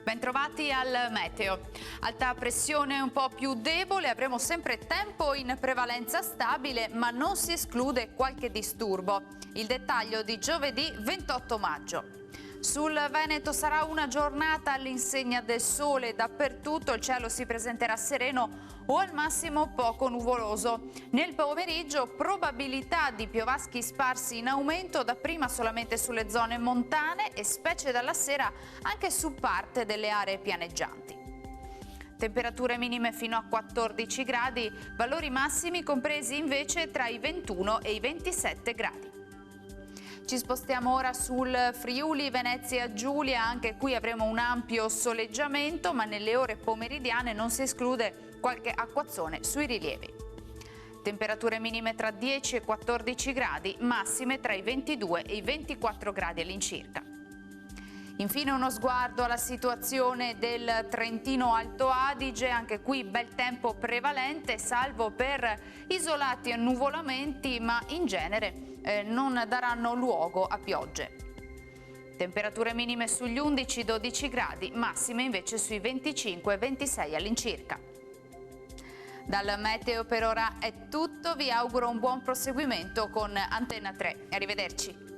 Bentrovati al meteo. Alta pressione un po' più debole, avremo sempre tempo in prevalenza stabile, ma non si esclude qualche disturbo. Il dettaglio di giovedì 28 maggio. Sul Veneto sarà una giornata all'insegna del sole, dappertutto il cielo si presenterà sereno o al massimo poco nuvoloso. Nel pomeriggio probabilità di piovaschi sparsi in aumento, dapprima solamente sulle zone montane e specie dalla sera anche su parte delle aree pianeggianti. Temperature minime fino a 14 gradi, valori massimi compresi invece tra i 21 e i 27 gradi. Ci spostiamo ora sul Friuli Venezia Giulia, anche qui avremo un ampio soleggiamento, ma nelle ore pomeridiane non si esclude qualche acquazzone sui rilievi. Temperature minime tra 10 e 14 gradi, massime tra i 22 e i 24 gradi all'incirca. Infine uno sguardo alla situazione del Trentino Alto Adige, anche qui bel tempo prevalente, salvo per isolati annuvolamenti, ma in genere non daranno luogo a piogge. Temperature minime sugli 11-12 gradi, massime invece sui 25-26 all'incirca. Dal meteo per ora è tutto, vi auguro un buon proseguimento con Antenna 3. Arrivederci.